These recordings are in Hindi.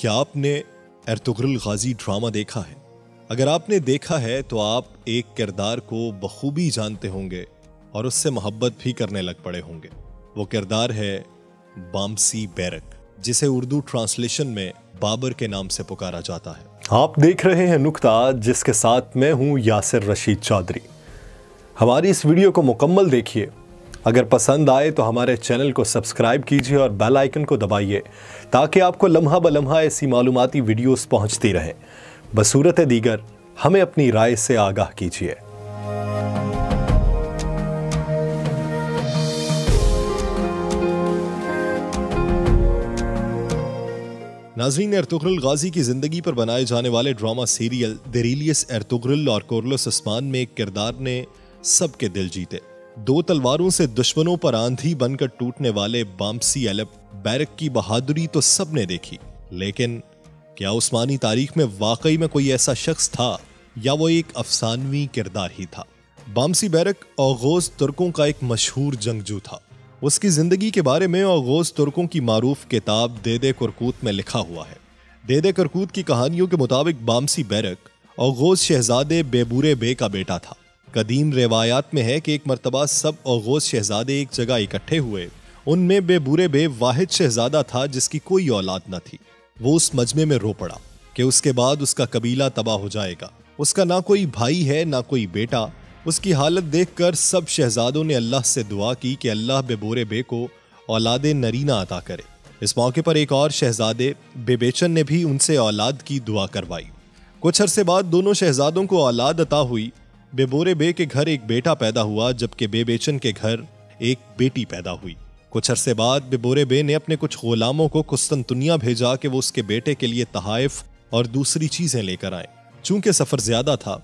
क्या आपने एर्तुगरुल गाजी ड्रामा देखा है? अगर आपने देखा है तो आप एक किरदार को बखूबी जानते होंगे और उससे मोहब्बत भी करने लग पड़े होंगे। वो किरदार है बामसी बैरक, जिसे उर्दू ट्रांसलेशन में बाबर के नाम से पुकारा जाता है। आप देख रहे हैं नुक्ता, जिसके साथ मैं हूं यासिर रशीद चौधरी। हमारी इस वीडियो को मुकम्मल देखिए। अगर पसंद आए तो हमारे चैनल को सब्सक्राइब कीजिए और बेल आइकन को दबाइए ताकि आपको लम्हा ब लम्हा ऐसी मालूमाती वीडियोस पहुंचती रहें। बसूरत दीगर हमें अपनी राय से आगाह कीजिए। नाज़रीन, एर्तुगरुल गाजी की जिंदगी पर बनाए जाने वाले ड्रामा सीरियल देरीलियस एर्तुगरुल और कोरलस उस्मान में एक किरदार ने सबके दिल जीते। दो तलवारों से दुश्मनों पर आंधी बनकर टूटने वाले बामसी बैरक की बहादुरी तो सबने देखी, लेकिन क्या उस्मानी तारीख में वाकई में कोई ऐसा शख्स था या वो एक अफसानवी किरदार ही था? बामसी बैरक औगोज तुर्कों का एक मशहूर जंगजू था। उसकी जिंदगी के बारे में औगोज तुर्कों की मारूफ किताब देदे कुरकूत में लिखा हुआ है। देदे कुरकूत की कहानियों के मुताबिक बामसी बैरक औगोज शहजादे बेबूरे बे का बेटा था। कदीम रिवायात में है कि एक मर्तबा सब औगोज शहजादे एक जगह इकट्ठे हुए। उनमें बेबूरे बे वाहिद शहजादा था जिसकी कोई औलाद न थी। वो उस मजमे में रो पड़ा कि उसके बाद उसका कबीला तबाह हो जाएगा। उसका ना कोई भाई है ना कोई बेटा। उसकी हालत देखकर सब शहजादों ने अल्लाह से दुआ की कि अल्लाह बेबूरे बे को औलादे नरीना अता करे। इस मौके पर एक और शहजादे बेबेचन ने भी उनसे औलाद की दुआ करवाई। कुछ अरसे बाद दोनों शहजादों को औलाद अता हुई। बेबूरे बे के घर एक बेटा पैदा हुआ, जबकि बेबेचन के घर एक बेटी पैदा हुई। कुछ अरसे बाद बेबूरे बे ने अपने कुछ गुलामों को कुस्तुनतुनिया भेजा कि वो उसके बेटे के लिए तहाइफ और दूसरी चीजें लेकर आए। चूंकि सफर ज्यादा था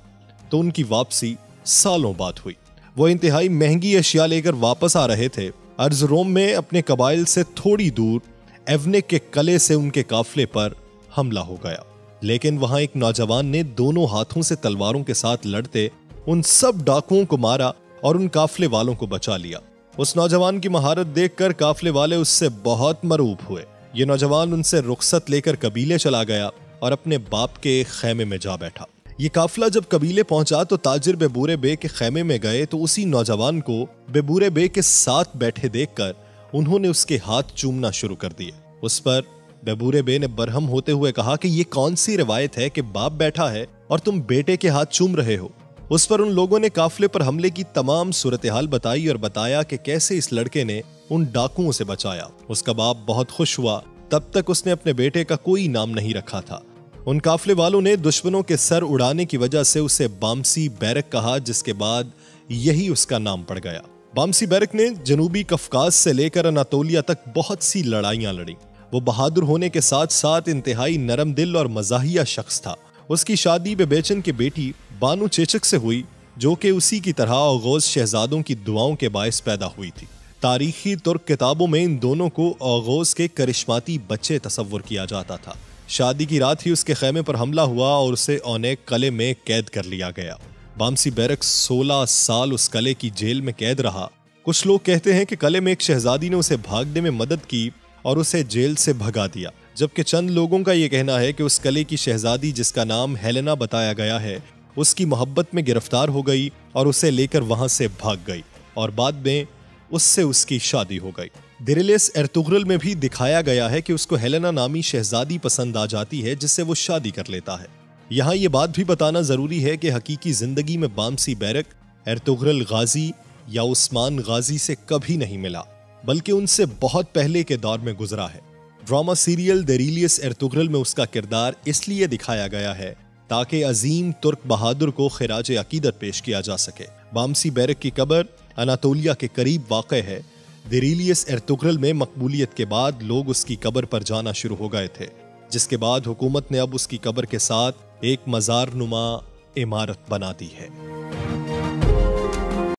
तो उनकी वापसी सालों बाद हुई। वो इंतहाई महंगी अशिया लेकर वापस आ रहे थे। अर्ज रोम में अपने कबाइल से थोड़ी दूर एवनिक के कले से उनके काफले पर हमला हो गया, लेकिन वहां एक नौजवान ने दोनों हाथों से तलवारों के साथ लड़ते उन सब डाकुओं को मारा और उन काफले वालों को बचा लिया। उस नौजवान की महारत देखकर काफले वाले उससे बहुत मरूब हुए। ये नौजवान उनसे रुखसत लेकर कबीले चला गया और अपने बाप के खैमे में जा बैठा। ये काफला जब कबीले पहुंचा तो ताजिर बेबूरे बे के खैमे में गए तो उसी नौजवान को बेबूरे बे के साथ बैठे देखकर उन्होंने उसके हाथ चूमना शुरू कर दिए। उस पर बेबूरे बे ने बरहम होते हुए कहा कि ये कौन सी रिवायत है कि बाप बैठा है और तुम बेटे के हाथ चूम रहे हो। उस पर उन लोगों ने काफले पर हमले की तमाम सूरत हाल बताई और बताया कि कैसे इस लड़के ने उन डाकुओं से बचाया। उसका बाप बहुत खुश हुआ। तब तक उसने अपने बेटे का कोई नाम नहीं रखा था। उन काफले वालों ने दुश्मनों के सर उड़ाने की वजह से उसे बामसी बैरक कहा, जिसके बाद यही उसका नाम पड़ गया। बामसी बैरक ने जनूबी कफकाज से लेकर अनातोलिया तक बहुत सी लड़ाइयां लड़ी। वो बहादुर होने के साथ साथ इंतहाई नरम दिल और मजाहिया शख्स था। उसकी शादी बेबेचन की बेटी बानू चेचक से हुई, जो कि उसी की तरह औगोज शहजादों की दुआओं के बायस पैदा हुई थी। तारीखी तुर्क किताबों में इन दोनों को औगोज के करिश्माती बच्चे तस्वुर किया जाता था। शादी की रात ही उसके खैमे पर हमला हुआ और उसे औनेक कले में कैद कर लिया गया। बामसी बैरक 16 साल उस कले की जेल में कैद रहा। कुछ लोग कहते हैं कि कले में एक शहजादी ने उसे भागने में मदद की और उसे जेल से भगा दिया, जबकि चंद लोगों का यह कहना है कि उस कले की शहजादी, जिसका नाम हेलेना बताया गया है, उसकी मोहब्बत में गिरफ्तार हो गई और उसे लेकर वहां से भाग गई और बाद में उससे उसकी शादी हो गई। देरीलियस एर्तुगरुल में भी दिखाया गया है कि उसको हेलेना नामी शहजादी पसंद आ जाती है, जिससे वो शादी कर लेता है। यहाँ ये बात भी बताना जरूरी है कि हकीकी जिंदगी में बामसी बैरक एर्तुगरुल गाजी या उस्मान गाजी से कभी नहीं मिला, बल्कि उनसे बहुत पहले के दौर में गुजरा है। ड्रामा सीरियल देरीलियस एर्तुगरुल में उसका किरदार इसलिए दिखाया गया है ताकि अजीम तुर्क बहादुर को खिराज अकीदत पेश किया जा सके। बामसी बैरक की कब्र अनातोलिया के करीब वाक़ है। देरीलियस एर्तुगरुल में मकबूलियत के बाद लोग उसकी कब्र पर जाना शुरू हो गए थे, जिसके बाद हुकूमत ने अब उसकी कब्र के साथ एक मज़ार नुमा इमारत बना दी है।